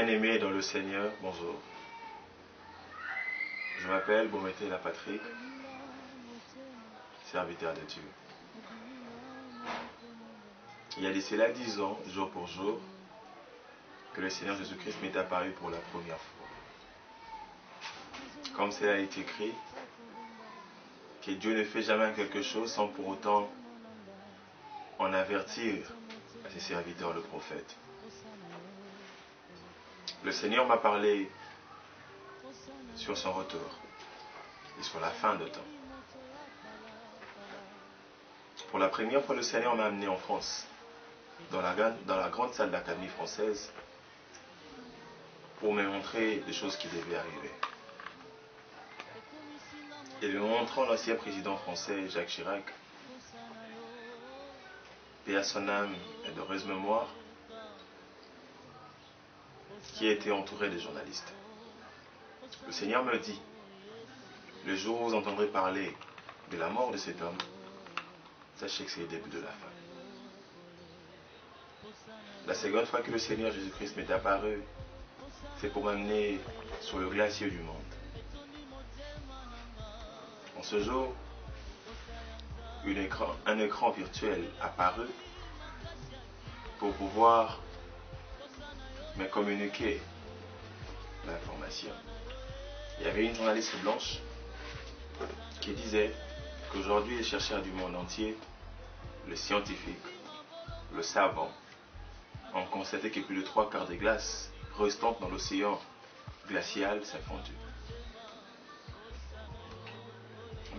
Bien-aimés dans le Seigneur, bonjour. Je m'appelle Bometela Patrick, serviteur de Dieu. Il y a de cela 10 ans, jour pour jour, que le Seigneur Jésus-Christ m'est apparu pour la première fois. Comme cela a été écrit, que Dieu ne fait jamais quelque chose sans pour autant en avertir à ses serviteurs, le prophète. Le Seigneur m'a parlé sur son retour et sur la fin de temps. Pour la première fois, le Seigneur m'a amené en France, dans la grande salle de l'Académie française, pour me montrer des choses qui devaient arriver. Et me montrant l'ancien président français, Jacques Chirac, paix à son âme et d'heureuse mémoire, qui était entouré de journalistes. Le Seigneur me dit, le jour où vous entendrez parler de la mort de cet homme, sachez que c'est le début de la fin. La seconde fois que le Seigneur Jésus-Christ m'est apparu, c'est pour m'amener sur le glacier du monde. En ce jour, un écran virtuel apparut pour pouvoir me communiquer l'information. Il y avait une journaliste blanche qui disait qu'aujourd'hui les chercheurs du monde entier, les scientifiques, le savant, ont constaté que plus de 3/4 des glaces restantes dans l'océan glacial s'est fondu.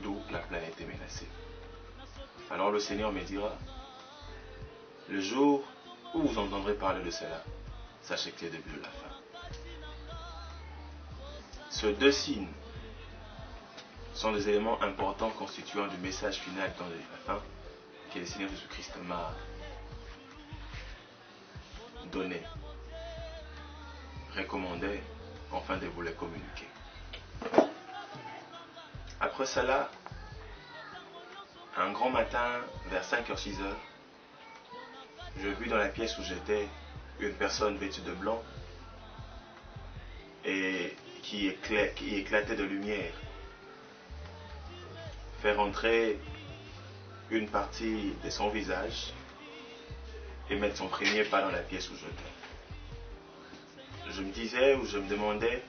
D'où la planète est menacée. Alors le Seigneur me dira, le jour où vous entendrez parler de cela, sachez que c'est le début de la fin. Ces deux signes sont des éléments importants constituant du message final dans la fin que le Seigneur Jésus-Christ m'a donné, recommandé, afin de vous les communiquer. Après cela, un grand matin, vers 5h-6h, je vis dans la pièce où j'étais une personne vêtue de blanc et qui éclatait de lumière faire entrer une partie de son visage et mettre son premier pas dans la pièce où j'étais. Je me disais ou je me demandais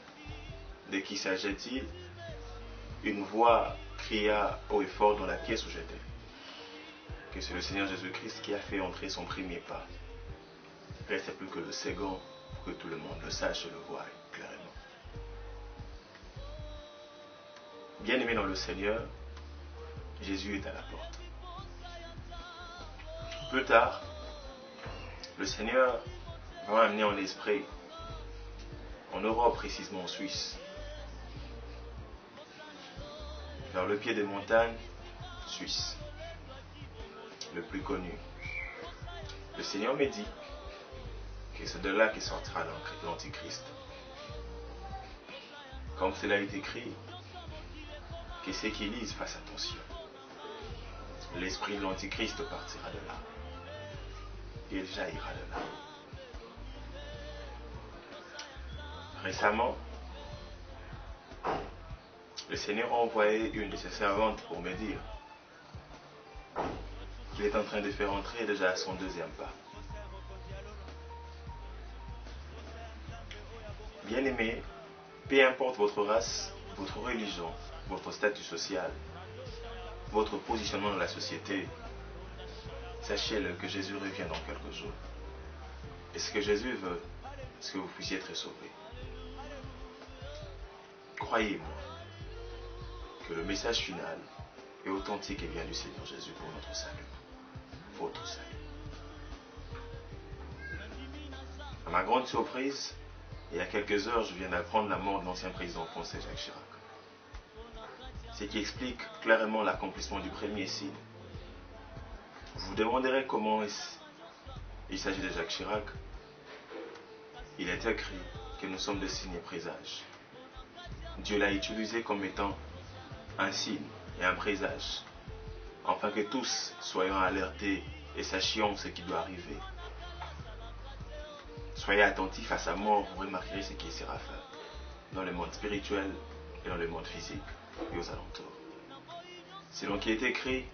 de qui s'agit-il. Une voix cria haut et fort dans la pièce où j'étais que c'est le Seigneur Jésus-Christ qui a fait entrer son premier pas. Il ne restait plus que le second pour que tout le monde le sache et le voie clairement. Bien-aimé dans le Seigneur, Jésus est à la porte. Plus tard, le Seigneur va m'amener en esprit, en Europe, précisément en Suisse, vers le pied des montagnes suisses, le plus connu. Le Seigneur me dit que c'est de là que sortira l'Antichrist. Comme cela est écrit, que ceux qui lisent fassent attention. L'esprit de l'Antichrist partira de là. Il jaillira de là. Récemment, le Seigneur a envoyé une de ses servantes pour me dire qu'il est en train de faire entrer déjà son deuxième pas. Bien-aimés, peu importe votre race, votre religion, votre statut social, votre positionnement dans la société, sachez-le que Jésus revient dans quelques jours. Et ce que Jésus veut, c'est que vous puissiez être sauvés. Croyez-moi que le message final est authentique et vient du Seigneur Jésus pour notre salut. Votre salut. À ma grande surprise, il y a quelques heures, je viens d'apprendre la mort de l'ancien président français Jacques Chirac. Ce qui explique clairement l'accomplissement du premier signe. Vous vous demanderez comment il s'agit de Jacques Chirac. Il est écrit que nous sommes des signes et présages. Dieu l'a utilisé comme étant un signe et un présage, afin que tous soyons alertés et sachions ce qui doit arriver. Soyez attentifs à sa mort, vous remarquerez ce qui sera fait dans le monde spirituel et dans le monde physique et aux alentours. Selon qui est écrit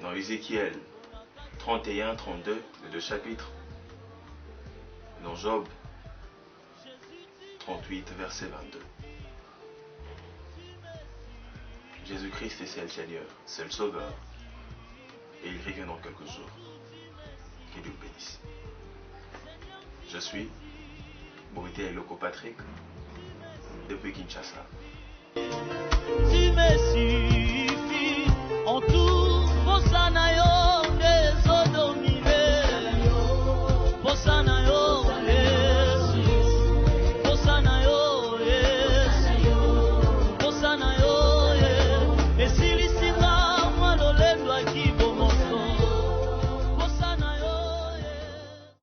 dans Ézéchiel 31, 32, les 2 chapitres, dans Job 38, verset 22. Jésus-Christ est le Seigneur, c'est le Sauveur, et il revient dans quelques jours. Que Dieu le bénisse. Je suis Borité Eloko Patrick, depuis Kinshasa.